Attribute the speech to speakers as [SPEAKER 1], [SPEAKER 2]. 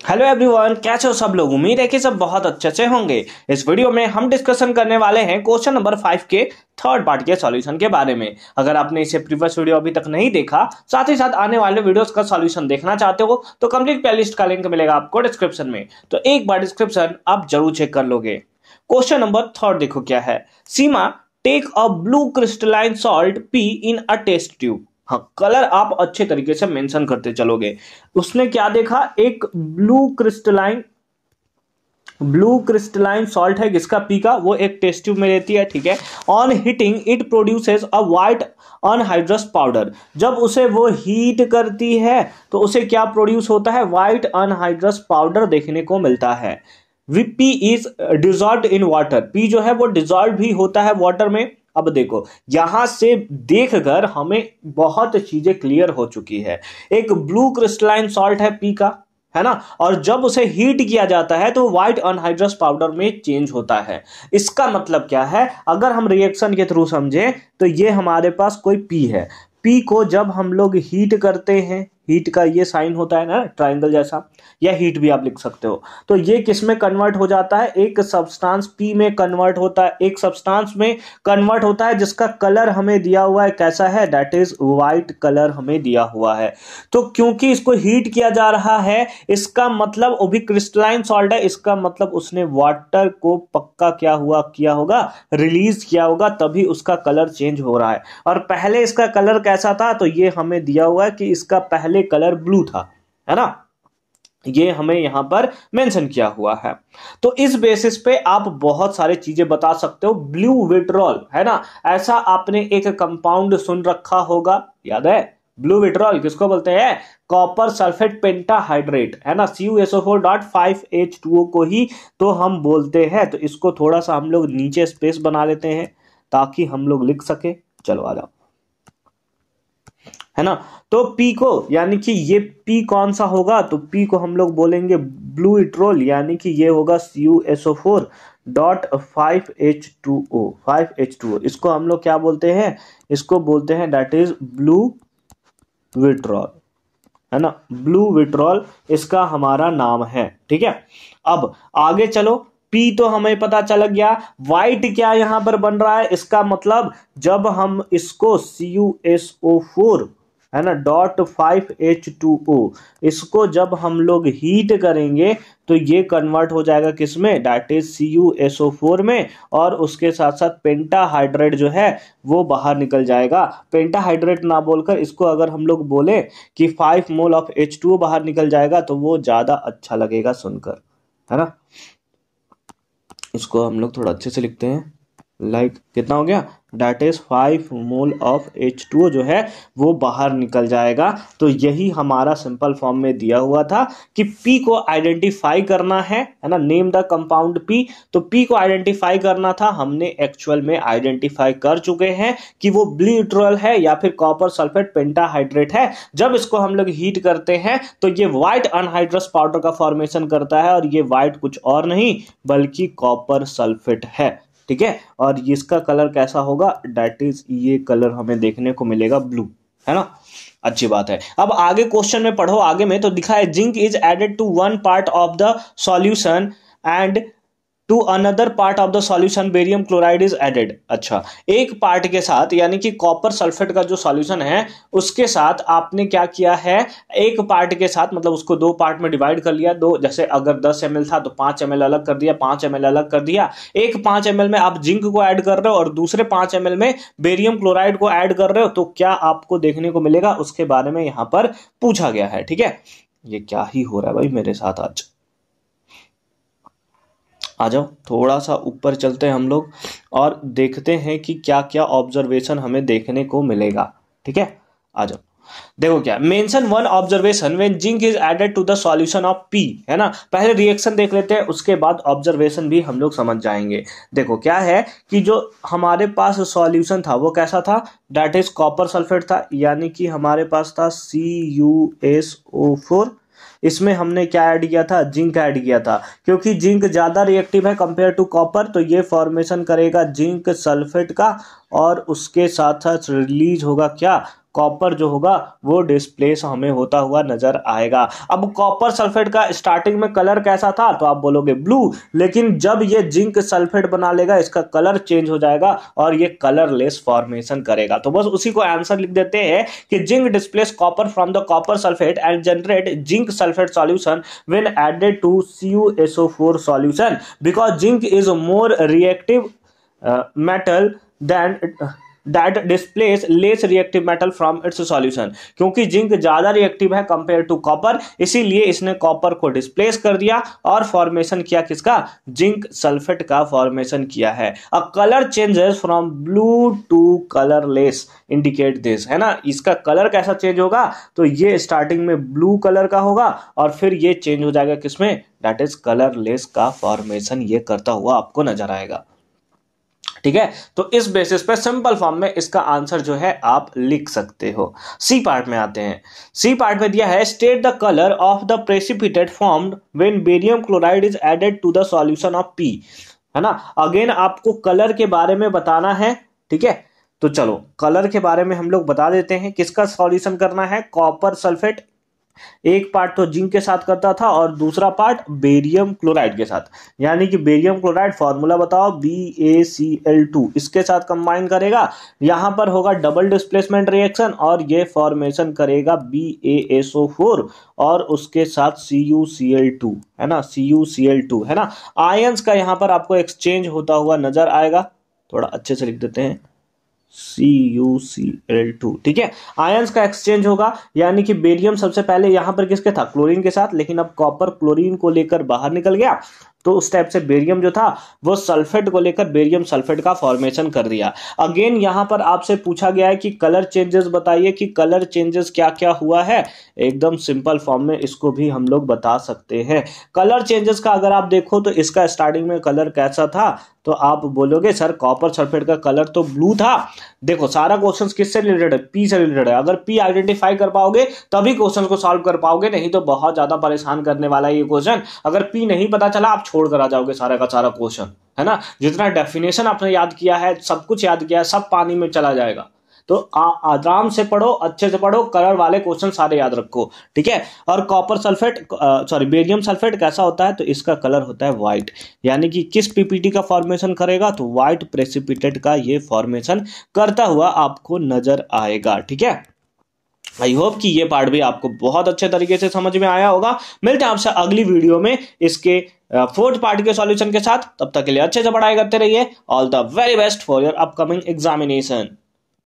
[SPEAKER 1] Hello everyone, कैसे हो सब लोग। उम्मीद है कि सब बहुत अच्छे से होंगे। इस वीडियो में हम डिस्कशन करने वाले हैं क्वेश्चन नंबर 5 के थर्ड पार्ट के सॉल्यूशन के बारे में। अगर आपने इसे प्रीवियस वीडियो अभी तक नहीं देखा, साथ ही साथ आने वाले वीडियोस का सॉल्यूशन देखना चाहते हो तो कंप्लीट प्लेलिस्ट का लिंक मिलेगा आपको डिस्क्रिप्शन में, तो एक बार डिस्क्रिप्शन आप जरूर चेक कर लोगे। क्वेश्चन नंबर थर्ड देखो क्या है। Seema take a blue crystalline salt P in a test tube. हाँ, कलर आप अच्छे तरीके से मेंशन करते चलोगे। उसने क्या देखा, एक ब्लू क्रिस्टलाइन सॉल्ट है जिसका पी का वो एक टेस्ट ट्यूब में रहती है, ठीक है। On heating it produces a white anhydrous powder. जब उसे वो हीट करती है तो उसे क्या प्रोड्यूस होता है, व्हाइट अनहाइड्रस पाउडर देखने को मिलता है। P is dissolve in water. P जो है वो डिजॉल्व भी होता है वाटर में। अब देखो, यहां से देखकर हमें बहुत चीजें क्लियर हो चुकी है। एक ब्लू क्रिस्टलाइन सॉल्ट है पी का, है ना, और जब उसे हीट किया जाता है तो व्हाइट अनहाइड्रस पाउडर में चेंज होता है। इसका मतलब क्या है, अगर हम रिएक्शन के थ्रू समझें तो ये हमारे पास कोई पी है। पी को जब हम लोग हीट करते हैं, हीट का ये साइन होता है ना ट्रायंगल जैसा, या हीट भी आप लिख सकते हो, तो ये किस में कन्वर्ट हो जाता है, एक सब्सटेंस पी में कन्वर्ट होता है, एक सब्सटेंस में कन्वर्ट होता है जिसका कलर हमें दिया हुआ है कैसा है, दैट इज व्हाइट कलर हमें दिया हुआ है। तो क्योंकि इसको हीट किया जा रहा है, इसका मतलब वो भी क्रिस्टलाइन सॉल्ट है, इसका मतलब उसने वाटर को पक्का क्या हुआ किया होगा, रिलीज किया होगा, तभी उसका कलर चेंज हो रहा है। और पहले इसका कलर कैसा था, तो ये हमें दिया हुआ है कि इसका पहले कलर ब्लू था, है ना, ये हमें यहां पर मेंशन किया हुआ है। तो इस बेसिस पे आप बहुत सारे चीजें बता सकते हो। ब्लू विट्रॉल, है ना, ऐसा आपने एक कंपाउंड सुन रखा होगा, याद है। ब्लू विट्रॉल किसको बोलते हैं, कॉपर सल्फेट पेंटाहाइड्रेट, है ना, CuSO4.5H2O को ही तो हम बोलते हैं। तो इसको थोड़ा सा हम लोग नीचे स्पेस बना लेते हैं ताकि हम लोग लिख सके। चलो आ जाओ, है ना। तो पी को, यानी कि ये पी कौन सा होगा, तो पी को हम लोग बोलेंगे ब्लू विट्रॉल, यानी कि ये होगा CuSO4.5H2O। इसको हम लोग क्या बोलते हैं, इसको बोलते हैं दैट इज ब्लू विट्रॉल, है ना। ब्लू विट्रॉल इसका हमारा नाम है, ठीक है। अब आगे चलो, पी तो हमें पता चल गया। व्हाइट क्या यहां पर बन रहा है, इसका मतलब जब हम इसको CuSO4, है ना, .5H2O, इसको जब हम लोग हीट करेंगे तो ये कन्वर्ट हो जाएगा किसमें, दैट इज CuSO4 में, और उसके साथ साथ पेंटाहाइड्रेट जो है वो बाहर निकल जाएगा। पेंटाहाइड्रेट ना बोलकर इसको अगर हम लोग बोले कि 5 मोल ऑफ H2O बाहर निकल जाएगा तो वो ज्यादा अच्छा लगेगा सुनकर, है ना। इसको हम लोग थोड़ा अच्छे से लिखते हैं, कितना हो गया, that is 5 mole of H2O जो है वो बाहर निकल जाएगा। तो यही हमारा सिंपल फॉर्म में दिया हुआ था कि P को आइडेंटिफाई करना है ना, नेम द कंपाउंड P। तो P को आइडेंटिफाई करना था, हमने एक्चुअल में आइडेंटिफाई कर चुके हैं कि वो ब्लू विट्रॉल है या फिर कॉपर सल्फेट पेंटाहाइड्रेट है। जब इसको हम लोग हीट करते हैं तो ये व्हाइट अनहाइड्रस पाउडर का फॉर्मेशन करता है, और ये व्हाइट कुछ और नहीं बल्कि कॉपर सल्फेट है, ठीक है। और इसका कलर कैसा होगा, दैट इज ये कलर हमें देखने को मिलेगा ब्लू, है ना। अच्छी बात है। अब आगे क्वेश्चन में पढ़ो, आगे में तो दिखा है zinc is added to one part of the solution and to another part of the solution barium chloride is added. अच्छा, एक पार्ट के साथ, यानी कि कॉपर सल्फेट का जो सॉल्यूशन है उसके साथ आपने क्या किया है, एक पार्ट के साथ मतलब उसको दो पार्ट में डिवाइड कर लिया। दो, जैसे अगर 10 ml था तो 5 ml अलग कर दिया, 5 ml अलग कर दिया। एक 5 ml में आप जिंक को ऐड कर रहे हो और दूसरे 5 ml में बेरियम क्लोराइड को ऐड कर रहे हो, तो क्या आपको देखने को मिलेगा, उसके बारे में यहां पर पूछा गया है, ठीक है। ये क्या ही हो रहा है भाई मेरे साथ आज। आ जाओ, थोड़ा सा ऊपर चलते हैं हम लोग और देखते हैं कि क्या क्या ऑब्जर्वेशन हमें देखने को मिलेगा, ठीक है। आ जाओ, देखो क्या mention one observation when zinc is added to the solution of P, है ना। पहले रिएक्शन देख लेते हैं, उसके बाद ऑब्जर्वेशन भी हम लोग समझ जाएंगे। देखो क्या है कि जो हमारे पास सॉल्यूशन था वो कैसा था, दैट इज कॉपर सल्फेट था, यानी कि हमारे पास था CuSO4। इसमें हमने क्या ऐड किया था, जिंक ऐड किया था। क्योंकि जिंक ज्यादा रिएक्टिव है कंपेयर टू कॉपर, तो ये फॉर्मेशन करेगा जिंक सल्फेट का, और उसके साथ साथ रिलीज होगा क्या, कॉपर जो होगा वो डिस्प्लेस हमें होता हुआ नजर आएगा। अब कॉपर सल्फेट का स्टार्टिंग में कलर कैसा था, तो आप बोलोगे ब्लू, लेकिन जब ये जिंक सल्फेट बना लेगा इसका कलर चेंज हो जाएगा और ये कलरलेस फॉर्मेशन करेगा। तो बस उसी को आंसर लिख देते हैं कि zinc displace copper from the copper sulphate and generate zinc sulphate solution when added to CuSO4 solution because zinc is more reactive metal than that displays less reactive metal from its solution। क्योंकि zinc ज्यादा reactive है compare to copper, इसीलिए इसने copper को displace कर दिया और formation किया किसका, जिंक सल्फेट का फॉर्मेशन किया है। A colour changes from blue to colourless indicate this, है ना। इसका कलर कैसा चेंज होगा, तो ये स्टार्टिंग में ब्लू कलर का होगा और फिर ये चेंज हो जाएगा किसमें, दैट इज कलरलेस का फॉर्मेशन ये करता हुआ आपको नजर आएगा। ठीक है, तो इस बेसिस पे सिंपल फॉर्म में इसका आंसर जो है आप लिख सकते हो। सी पार्ट में आते हैं। सी पार्ट में दिया है state the colour of the precipitate formed when barium chloride is added to the solution of P, है ना। अगेन आपको कलर के बारे में बताना है, ठीक है। तो चलो कलर के बारे में हम लोग बता देते हैं। किसका सॉल्यूशन करना है, कॉपर सल्फेट। एक पार्ट तो जिंक के साथ करता था और दूसरा पार्ट बेरियम क्लोराइड के साथ, यानी कि बेरियम क्लोराइड फॉर्मूला बताओ BaCl2, इसके साथ कंबाइन करेगा। यहां पर होगा डबल डिस्प्लेसमेंट रिएक्शन और ये फॉर्मेशन करेगा BaSO4 और उसके साथ CuCl2, है ना, CuCl2, है ना। आयंस का यहां पर आपको एक्सचेंज होता हुआ नजर आएगा, थोड़ा अच्छे से लिख देते हैं CuCl2, ठीक है। आयंस का एक्सचेंज होगा, यानी कि बेरियम सबसे पहले यहां पर किसके था, क्लोरीन के साथ, लेकिन अब कॉपर क्लोरीन को लेकर बाहर निकल गया, तो उस टाइप से बेरियम जो था वो सल्फेट को लेकर बेरियम सल्फेट का फॉर्मेशन कर दिया। अगेन यहां पर आपसे पूछा गया है कि कलर चेंजेस बताइए कि कलर चेंजेस क्या क्या हुआ है। एकदम सिंपल फॉर्म में इसको भी हम लोग बता सकते हैं। कलर चेंजेस का अगर आप देखो तो इसका स्टार्टिंग में कलर कैसा था, तो आप बोलोगे सर कॉपर सल्फेट का कलर तो ब्लू था। देखो सारा क्वेश्चन किससे रिलेटेड है, पी से रिलेटेड है। अगर पी आइडेंटिफाई कर पाओगे तभी क्वेश्चन को सॉल्व कर पाओगे, नहीं तो बहुत ज्यादा परेशान करने वाला है ये क्वेश्चन। अगर पी नहीं पता चला आप छोड़ कर आ जाओगे सारा का सारा क्वेश्चन, है ना। जितना डेफिनेशन आपने याद किया है, सब कुछ याद किया है, सब पानी में चला जाएगा। तो आराम से पढ़ो, अच्छे से पढ़ो, कलर वाले क्वेश्चन सारे याद रखो, ठीक है। और कॉपर सल्फेट बेरियम सल्फेट कैसा होता है, तो इसका कलर होता है व्हाइट, यानी कि किस पीपीटी का फॉर्मेशन करेगा, तो व्हाइट प्रेसिपिटेट का ये फॉर्मेशन करता हुआ आपको नजर आएगा, ठीक है। आई होप कि ये पार्ट भी आपको बहुत अच्छे तरीके से समझ में आया होगा। मिलते हैं आपसे अगली वीडियो में इसके फोर्थ पार्ट के सॉल्यूशन के साथ। तब तक के लिए अच्छे से पढ़ाई करते रहिए। All the very best for your upcoming examination.